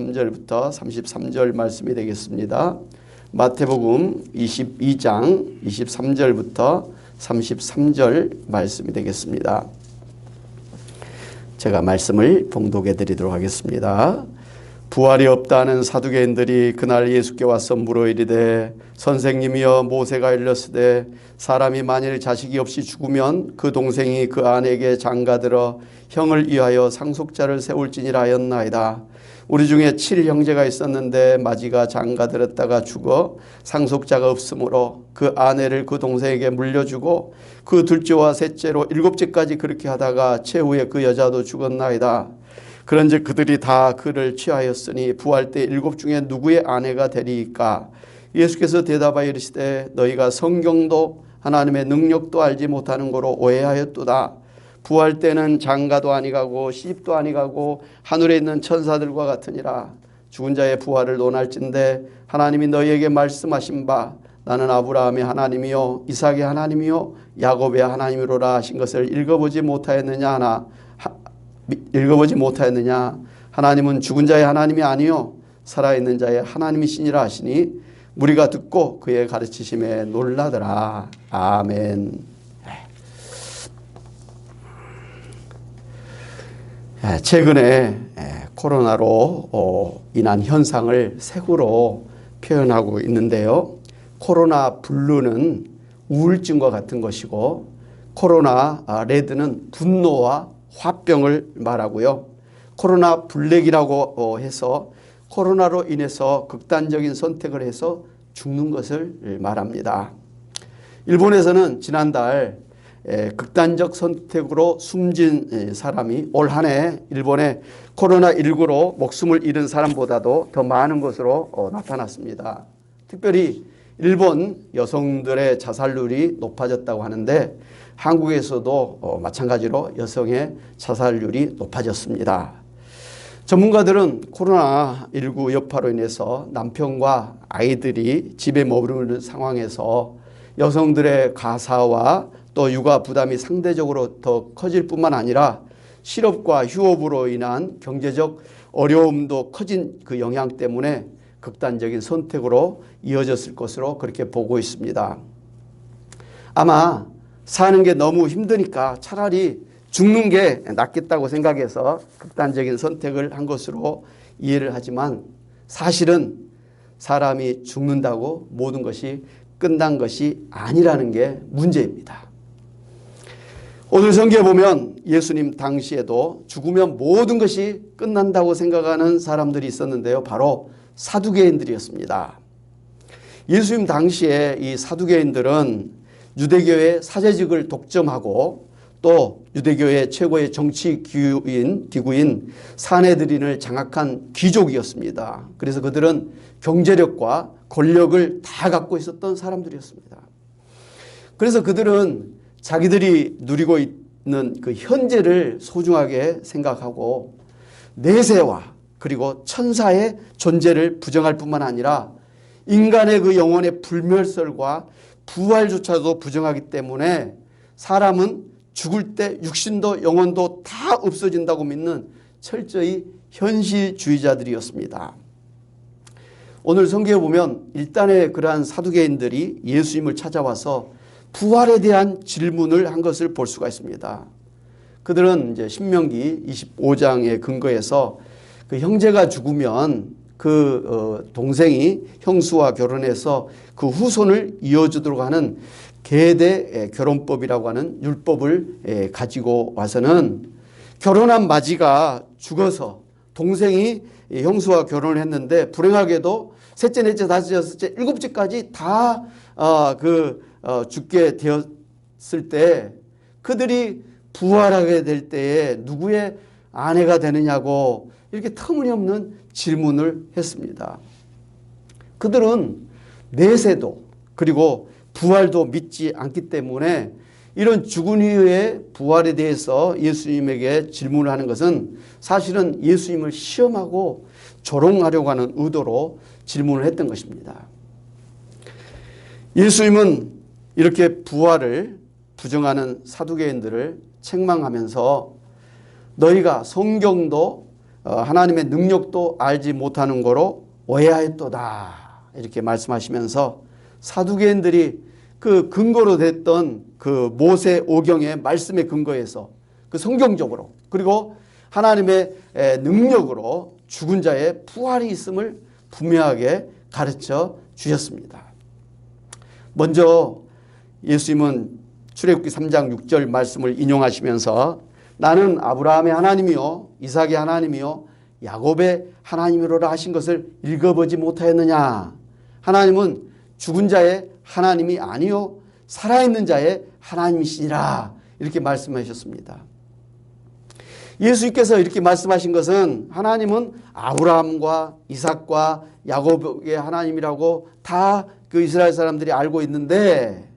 3절부터 33절 말씀이 되겠습니다. 마태복음 22장 23절부터 33절 말씀이 되겠습니다. 제가 말씀을 봉독해 드리도록 하겠습니다. 부활이 없다는 사두개인들이 그날 예수께 와서 물어 이르되 선생님이여 모세가 일렀으되 사람이 만일 자식이 없이 죽으면 그 동생이 그 아내에게 장가들어 형을 위하여 상속자를 세울지니라 하였나이다. 우리 중에 7형제가 있었는데 마지가 장가들었다가 죽어 상속자가 없으므로 그 아내를 그 동생에게 물려주고 그 둘째와 셋째로 7째까지 그렇게 하다가 최후에 그 여자도 죽었나이다. 그런즉 그들이 다 그를 취하였으니 부활 때 7 중에 누구의 아내가 되리이까? 예수께서 대답하여 이르시되 너희가 성경도 하나님의 능력도 알지 못하는 거로 오해하였도다. 부활 때는 장가도 아니가고 시집도 아니가고 하늘에 있는 천사들과 같으니라. 죽은 자의 부활을 논할진대 하나님이 너희에게 말씀하신 바 나는 아브라함의 하나님이요 이삭의 하나님이요 야곱의 하나님이로라 하신 것을 읽어보지 못하였느냐 하나님은 죽은 자의 하나님이 아니요 살아있는 자의 하나님이시니라 하시니 무리가 듣고 그의 가르치심에 놀라더라. 아멘. 최근에 코로나로 인한 현상을 색으로 표현하고 있는데요. 코로나 블루는 우울증과 같은 것이고 코로나 레드는 분노와 화병을 말하고요. 코로나 블랙이라고 해서 코로나로 인해서 극단적인 선택을 해서 죽는 것을 말합니다. 일본에서는 지난달 극단적 선택으로 숨진 사람이 올 한 해 일본의 코로나19로 목숨을 잃은 사람보다도 더 많은 것으로 나타났습니다. 특별히 일본 여성들의 자살률이 높아졌다고 하는데 한국에서도 마찬가지로 여성의 자살률이 높아졌습니다. 전문가들은 코로나19 여파로 인해서 남편과 아이들이 집에 머무르는 상황에서 여성들의 가사와 또 육아 부담이 상대적으로 더 커질 뿐만 아니라 실업과 휴업으로 인한 경제적 어려움도 커진 그 영향 때문에 극단적인 선택으로 이어졌을 것으로 그렇게 보고 있습니다. 아마 사는 게 너무 힘드니까 차라리 죽는 게 낫겠다고 생각해서 극단적인 선택을 한 것으로 이해를 하지만 사실은 사람이 죽는다고 모든 것이 끝난 것이 아니라는 게 문제입니다. 오늘 성경에 보면 예수님 당시에도 죽으면 모든 것이 끝난다고 생각하는 사람들이 있었는데요. 바로 사두개인들이었습니다. 예수님 당시에 이 사두개인들은 유대교의 사제직을 독점하고 또 유대교의 최고의 정치 기구인 사내드린을 장악한 귀족이었습니다. 그래서 그들은 경제력과 권력을 다 갖고 있었던 사람들이었습니다. 그래서 그들은 자기들이 누리고 있는 그 현재를 소중하게 생각하고 내세와 그리고 천사의 존재를 부정할 뿐만 아니라 인간의 그 영혼의 불멸설과 부활조차도 부정하기 때문에 사람은 죽을 때 육신도 영혼도 다 없어진다고 믿는 철저히 현실주의자들이었습니다. 오늘 성경에 보면 일단의 그러한 사두개인들이 예수님을 찾아와서 부활에 대한 질문을 한 것을 볼 수가 있습니다. 그들은 이제 신명기 25장에 근거해서 그 형제가 죽으면 그 동생이 형수와 결혼해서 그 후손을 이어주도록 하는 계대 결혼법이라고 하는 율법을 가지고 와서는 결혼한 마지가 죽어서 동생이 형수와 결혼을 했는데 불행하게도 셋째, 넷째, 다섯째, 여섯째, 7째까지 다 죽게 되었을 때 그들이 부활하게 될 때에 누구의 아내가 되느냐고 이렇게 터무니없는 질문을 했습니다. 그들은 내세도 그리고 부활도 믿지 않기 때문에 이런 죽은 이후의 부활에 대해서 예수님에게 질문을 하는 것은 사실은 예수님을 시험하고 조롱하려고 하는 의도로 질문을 했던 것입니다. 예수님은 이렇게 부활을 부정하는 사두개인들을 책망하면서 너희가 성경도 하나님의 능력도 알지 못하는 거로 오해하였도다. 이렇게 말씀하시면서 사두개인들이 그 근거로 됐던 그 모세 오경의 말씀에 근거해서 그 성경적으로 그리고 하나님의 능력으로 죽은 자의 부활이 있음을 분명하게 가르쳐 주셨습니다. 먼저 예수님은 출애굽기 3장 6절 말씀을 인용하시면서 나는 아브라함의 하나님이요 이삭의 하나님이요 야곱의 하나님이로라 하신 것을 읽어보지 못하였느냐. 하나님은 죽은 자의 하나님이 아니요 살아있는 자의 하나님이시니라. 이렇게 말씀하셨습니다. 예수님께서 이렇게 말씀하신 것은 하나님은 아브라함과 이삭과 야곱의 하나님이라고 다 그 이스라엘 사람들이 알고 있는데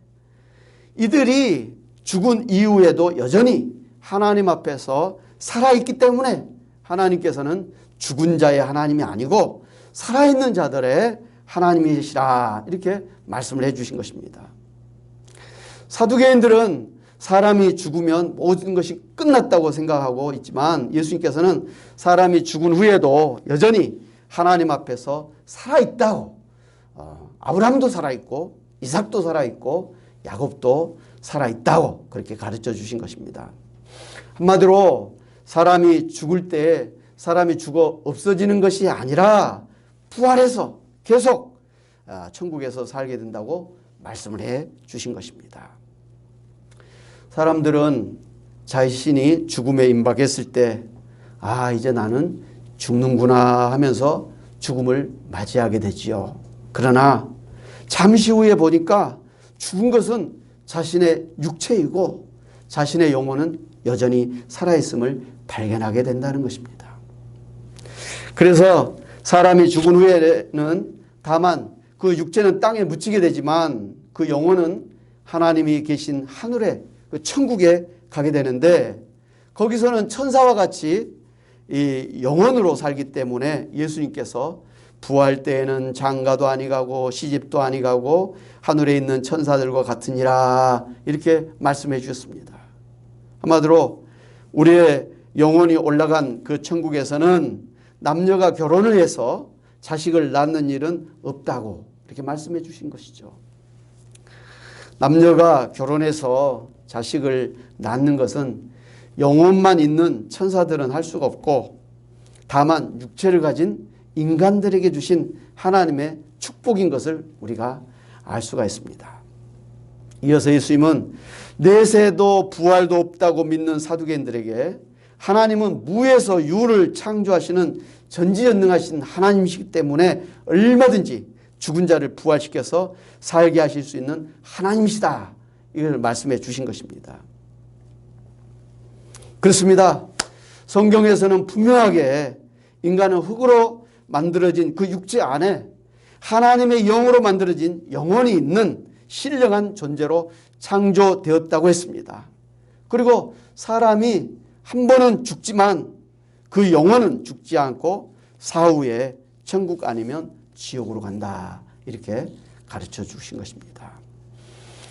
이들이 죽은 이후에도 여전히 하나님 앞에서 살아있기 때문에 하나님께서는 죽은 자의 하나님이 아니고 살아있는 자들의 하나님이시라 이렇게 말씀을 해 주신 것입니다. 사두개인들은 사람이 죽으면 모든 것이 끝났다고 생각하고 있지만 예수님께서는 사람이 죽은 후에도 여전히 하나님 앞에서 살아있다고 아브라함도 살아있고 이삭도 살아있고 야곱도 살아있다고 그렇게 가르쳐 주신 것입니다. 한마디로 사람이 죽을 때 사람이 죽어 없어지는 것이 아니라 부활해서 계속 천국에서 살게 된다고 말씀을 해 주신 것입니다. 사람들은 자신이 죽음에 임박했을 때 이제 나는 죽는구나 하면서 죽음을 맞이하게 되지요. 그러나 잠시 후에 보니까 죽은 것은 자신의 육체이고 자신의 영혼은 여전히 살아있음을 발견하게 된다는 것입니다. 그래서 사람이 죽은 후에는 다만 그 육체는 땅에 묻히게 되지만 그 영혼은 하나님이 계신 하늘에 그 천국에 가게 되는데 거기서는 천사와 같이 이 영혼으로 살기 때문에 예수님께서 부활 때에는 장가도 아니가고 시집도 아니가고 하늘에 있는 천사들과 같으니라 이렇게 말씀해 주셨습니다. 한마디로 우리의 영혼이 올라간 그 천국에서는 남녀가 결혼을 해서 자식을 낳는 일은 없다고 이렇게 말씀해 주신 것이죠. 남녀가 결혼해서 자식을 낳는 것은 영혼만 있는 천사들은 할 수가 없고 다만 육체를 가진 인간들에게 주신 하나님의 축복인 것을 우리가 알 수가 있습니다. 이어서 예수님은 내세도 부활도 없다고 믿는 사두개인들에게 하나님은 무에서 유를 창조하시는 전지전능하신 하나님이시기 때문에 얼마든지 죽은 자를 부활시켜서 살게 하실 수 있는 하나님이시다. 이걸 말씀해 주신 것입니다. 그렇습니다. 성경에서는 분명하게 인간은 흙으로 만들어진 그 육체 안에 하나님의 영으로 만들어진 영혼이 있는 신령한 존재로 창조되었다고 했습니다. 그리고 사람이 한 번은 죽지만 그 영혼은 죽지 않고 사후에 천국 아니면 지옥으로 간다. 이렇게 가르쳐 주신 것입니다.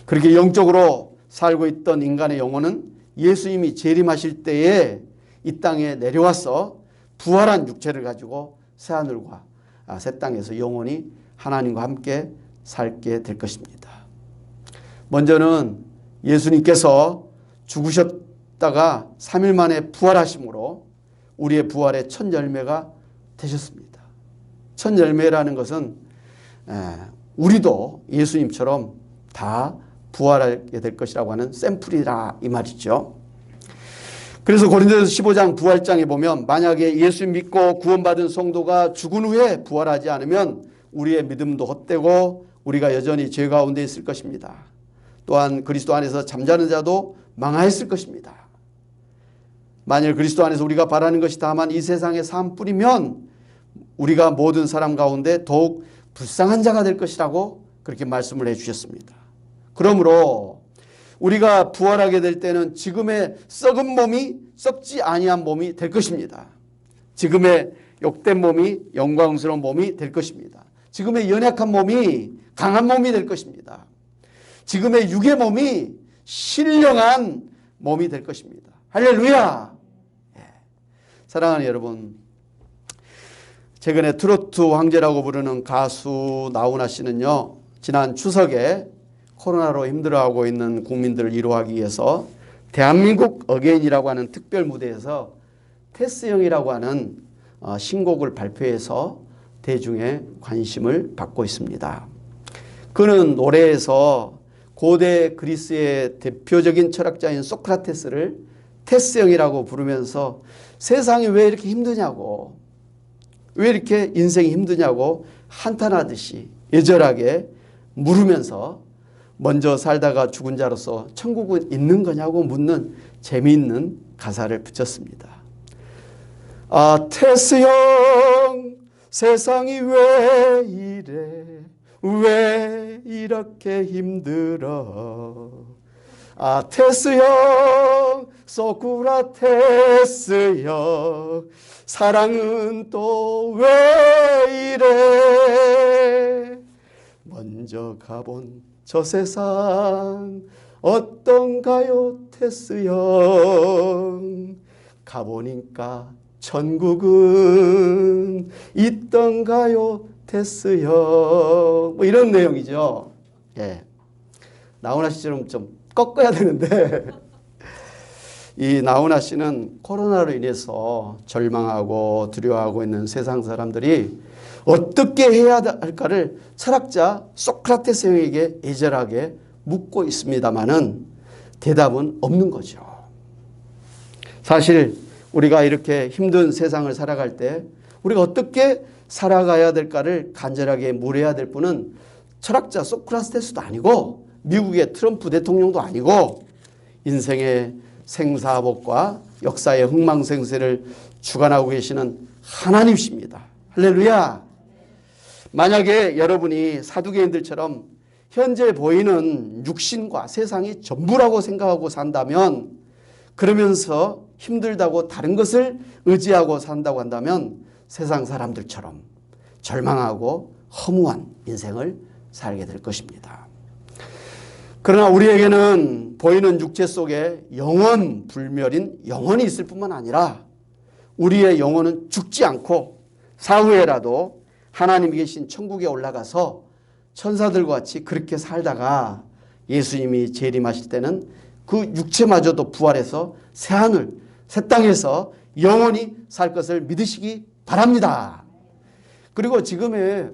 그렇게 영적으로 살고 있던 인간의 영혼은 예수님이 재림하실 때에 이 땅에 내려와서 부활한 육체를 가지고 새하늘과 새 땅에서 영원히 하나님과 함께 살게 될 것입니다. 먼저는 예수님께서 죽으셨다가 3일 만에 부활하심으로 우리의 부활의 첫 열매가 되셨습니다. 첫 열매라는 것은 우리도 예수님처럼 다 부활하게 될 것이라고 하는 샘플이라 이 말이죠. 그래서 고린도전서 15장 부활장에 보면 만약에 예수 믿고 구원받은 성도가 죽은 후에 부활하지 않으면 우리의 믿음도 헛되고 우리가 여전히 죄 가운데 있을 것입니다. 또한 그리스도 안에서 잠자는 자도 망하였을 것입니다. 만일 그리스도 안에서 우리가 바라는 것이 다만 이 세상의 삶뿐이면 우리가 모든 사람 가운데 더욱 불쌍한 자가 될 것이라고 그렇게 말씀을 해 주셨습니다. 그러므로 우리가 부활하게 될 때는 지금의 썩은 몸이 썩지 아니한 몸이 될 것입니다. 지금의 욕된 몸이 영광스러운 몸이 될 것입니다. 지금의 연약한 몸이 강한 몸이 될 것입니다. 지금의 육의 몸이 신령한 몸이 될 것입니다. 할렐루야! 사랑하는 여러분, 최근에 트로트 황제라고 부르는 가수 나훈아 씨는요, 지난 추석에 코로나로 힘들어하고 있는 국민들을 위로하기 위해서 대한민국 어게인이라고 하는 특별 무대에서 테스형이라고 하는 신곡을 발표해서 대중의 관심을 받고 있습니다. 그는 노래에서 고대 그리스의 대표적인 철학자인 소크라테스를 테스형이라고 부르면서 세상이 왜 이렇게 힘드냐고, 왜 이렇게 인생이 힘드냐고 한탄하듯이 애절하게 물으면서 먼저 살다가 죽은 자로서 천국은 있는 거냐고 묻는 재미있는 가사를 붙였습니다. 테스 형, 세상이 왜 이래, 왜 이렇게 힘들어. 테스 형, 소크라테스 형, 사랑은 또 왜 이래. 먼저 가본 저 세상 어떤가요, 테스 형. 가보니까 천국은 있던가요, 테스 형. 뭐 이런 내용이죠. 예. 나훈아 씨처럼 좀 꺾어야 되는데 이 나훈아 씨는 코로나로 인해서 절망하고 두려워하고 있는 세상 사람들이 어떻게 해야 할까를 철학자 소크라테스 형에게 애절하게 묻고 있습니다마는 대답은 없는 거죠. 사실 우리가 이렇게 힘든 세상을 살아갈 때 우리가 어떻게 살아가야 될까를 간절하게 물어야 될 분은 철학자 소크라테스도 아니고 미국의 트럼프 대통령도 아니고 인생의 생사복과 역사의 흥망생쇠를 주관하고 계시는 하나님이십니다. 할렐루야. 만약에 여러분이 사두개인들처럼 현재 보이는 육신과 세상이 전부라고 생각하고 산다면, 그러면서 힘들다고 다른 것을 의지하고 산다고 한다면 세상 사람들처럼 절망하고 허무한 인생을 살게 될 것입니다. 그러나 우리에게는 보이는 육체 속에 영원 불멸인 영혼이 있을 뿐만 아니라 우리의 영혼은 죽지 않고 사후에라도 하나님이 계신 천국에 올라가서 천사들과 같이 그렇게 살다가 예수님이 재림하실 때는 그 육체마저도 부활해서 새하늘 새 땅에서 영원히 살 것을 믿으시기 바랍니다. 그리고 지금의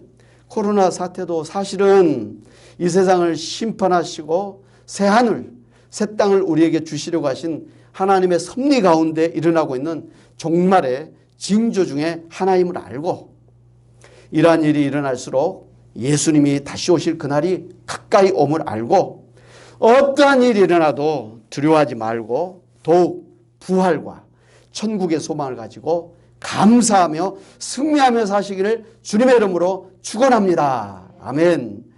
코로나 사태도 사실은 이 세상을 심판하시고 새하늘 새 땅을 우리에게 주시려고 하신 하나님의 섭리 가운데 일어나고 있는 종말의 징조 중에 하나임을 알고, 이러한 일이 일어날수록 예수님이 다시 오실 그날이 가까이 옴을 알고 어떠한 일이 일어나도 두려워하지 말고 더욱 부활과 천국의 소망을 가지고 감사하며 승리하며 사시기를 주님의 이름으로 축원합니다. 아멘.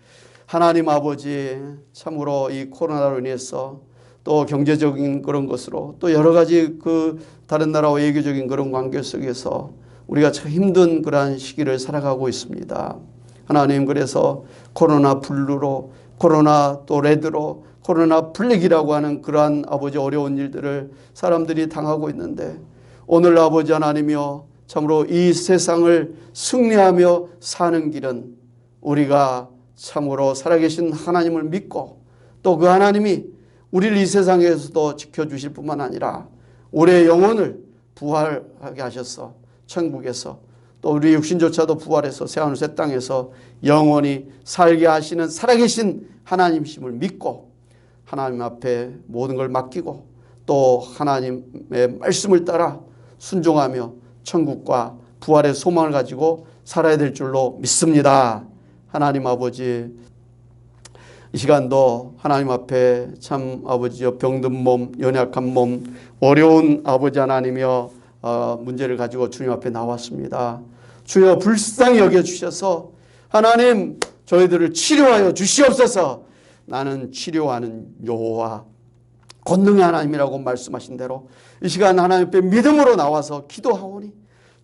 하나님 아버지, 참으로 이 코로나로 인해서 또 경제적인 그런 것으로 또 여러 가지 그 다른 나라와 외교적인 그런 관계 속에서 우리가 참 힘든 그러한 시기를 살아가고 있습니다. 하나님, 그래서 코로나 블루로, 코로나 또 레드로, 코로나 블랙이라고 하는 그러한 아버지 어려운 일들을 사람들이 당하고 있는데, 오늘 아버지 하나님이여, 참으로 이 세상을 승리하며 사는 길은 우리가 참으로 살아계신 하나님을 믿고 또 그 하나님이 우리를 이 세상에서도 지켜주실 뿐만 아니라 우리의 영혼을 부활하게 하셔서 천국에서 또 우리 육신조차도 부활해서 새하늘 새 땅에서 영원히 살게 하시는 살아계신 하나님이심을 믿고 하나님 앞에 모든 걸 맡기고 또 하나님의 말씀을 따라 순종하며 천국과 부활의 소망을 가지고 살아야 될 줄로 믿습니다. 하나님 아버지, 이 시간도 하나님 앞에 참 아버지여 병든 몸, 연약한 몸, 어려운 아버지 하나님이여 문제를 가지고 주님 앞에 나왔습니다. 주여 불쌍히 여겨주셔서 하나님 저희들을 치료하여 주시옵소서. 나는 치료하는 여호와 권능의 하나님이라고 말씀하신 대로 이 시간 하나님 앞에 믿음으로 나와서 기도하오니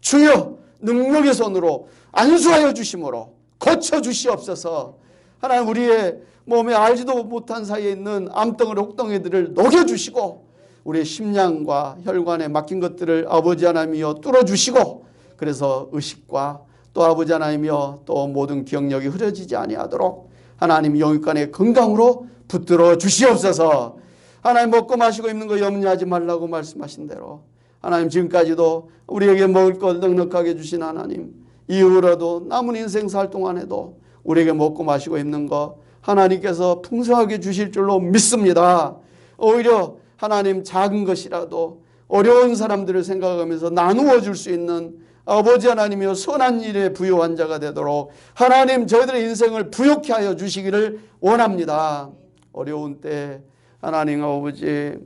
주여 능력의 손으로 안수하여 주심으로 고쳐주시옵소서. 하나님 우리의 몸에 알지도 못한 사이에 있는 암덩어리 혹덩이들을 녹여주시고 우리의 심장과 혈관에 막힌 것들을 아버지 하나님이여 뚫어주시고 그래서 의식과 또 아버지 하나님이여 또 모든 기억력이 흐려지지 아니하도록 하나님 영육간의 건강으로 붙들어 주시옵소서. 하나님 먹고 마시고 입는 거 염려하지 말라고 말씀하신 대로 하나님 지금까지도 우리에게 먹을 것 넉넉하게 주신 하나님, 이후로도 남은 인생 살 동안에도 우리에게 먹고 마시고 입는 거 하나님께서 풍성하게 주실 줄로 믿습니다. 오히려 하나님 작은 것이라도 어려운 사람들을 생각하면서 나누어 줄 수 있는 아버지 하나님이여 선한 일에 부요한 자가 되도록 하나님 저희들의 인생을 부요케 하여 주시기를 원합니다. 어려운 때 하나님 아버지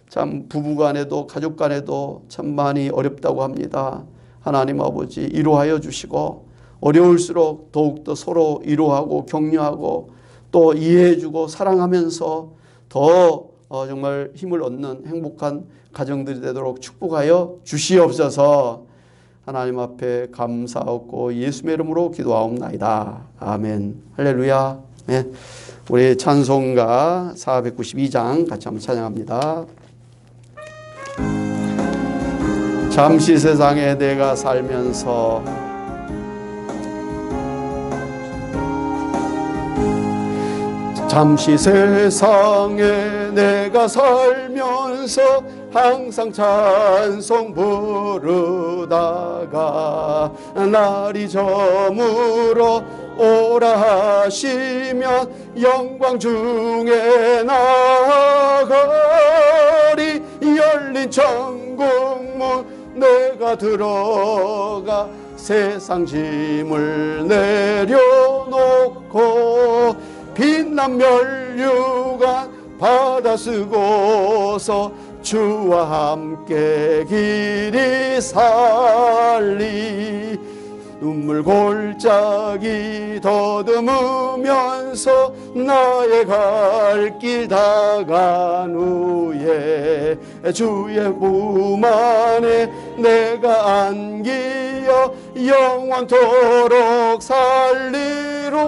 참 부부간에도 가족간에도 참 많이 어렵다고 합니다. 하나님 아버지 위로하여 주시고 어려울수록 더욱더 서로 위로하고 격려하고 또 이해해주고 사랑하면서 더 정말 힘을 얻는 행복한 가정들이 되도록 축복하여 주시옵소서. 하나님 앞에 감사하고 예수의 이름으로 기도하옵나이다. 아멘. 할렐루야. 네. 우리 찬송가 492장 같이 한번 찬양합니다. 잠시 세상에 내가 살면서 잠시 세상에 내가 살면서 항상 찬송 부르다가 날이 저물어 오라 하시면 영광 중에 나아가리. 열린 천국문 내가 들어가 세상 짐을 내려놓고 빛난 멸류관 받아 쓰고서 주와 함께 길이 살리. 눈물 골짜기 더듬으면서 나의 갈 길 다간 후에 주의 품 안에 내가 안기어 영원토록 살리로다.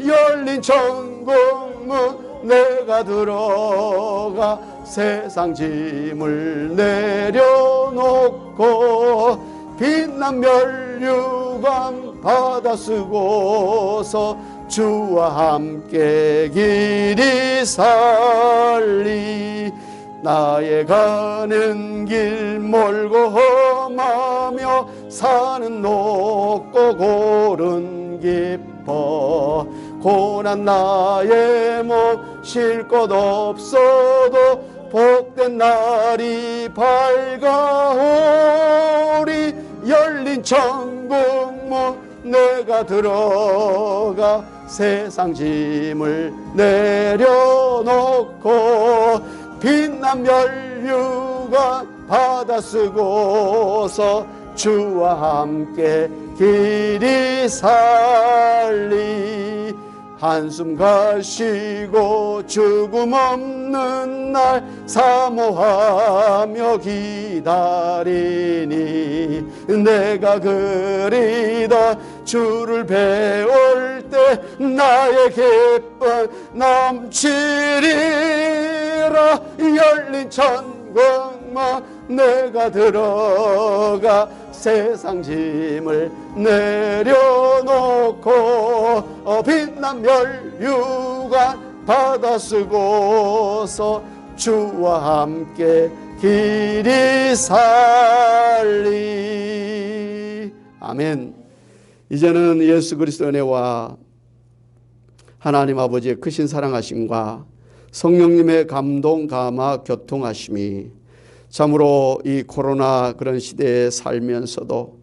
열린 천국문 내가 들어가 세상 짐을 내려놓고 빛난 멸류관 받아 쓰고서 주와 함께 길이 살리. 나의 가는 길 멀고 험하며 사는 높고 고른 깊어 고난 나의 몸 쉴 것 없어도 복된 날이 밝아오리. 열린 천국문 내가 들어가 세상 짐을 내려놓고 빛난 멸류관 받아 쓰고서 주와 함께 길이 살리. 한숨 가시고 죽음 없는 날 사모하며 기다리니 내가 그리다 주를 배울 때 나의 기쁨 넘치리라. 열린 천국문 내가 들어가 세상 짐을 내려놓고 빛난 멸류관 받아 쓰고서 주와 함께 길이 살리. 아멘. 이제는 예수 그리스도의 은혜와 하나님 아버지의 크신 사랑하심과 성령님의 감동 감화 교통하심이 참으로 이 코로나 그런 시대에 살면서도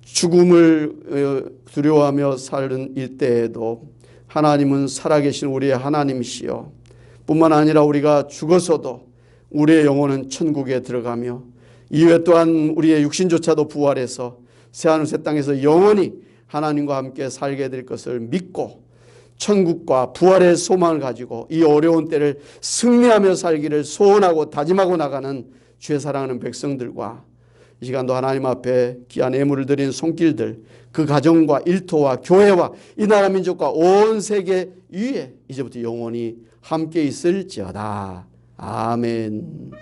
죽음을 두려워하며 사는 이때에도 하나님은 살아계신 우리의 하나님이시여 뿐만 아니라 우리가 죽어서도 우리의 영혼은 천국에 들어가며 이외 또한 우리의 육신조차도 부활해서 새하늘 새 땅에서 영원히 하나님과 함께 살게 될 것을 믿고 천국과 부활의 소망을 가지고 이 어려운 때를 승리하며 살기를 소원하고 다짐하고 나가는 주의 사랑하는 백성들과 이 시간도 하나님 앞에 귀한 예물을 드린 손길들, 그 가정과 일터와 교회와 이 나라 민족과 온 세계 위에 이제부터 영원히 함께 있을지어다. 아멘.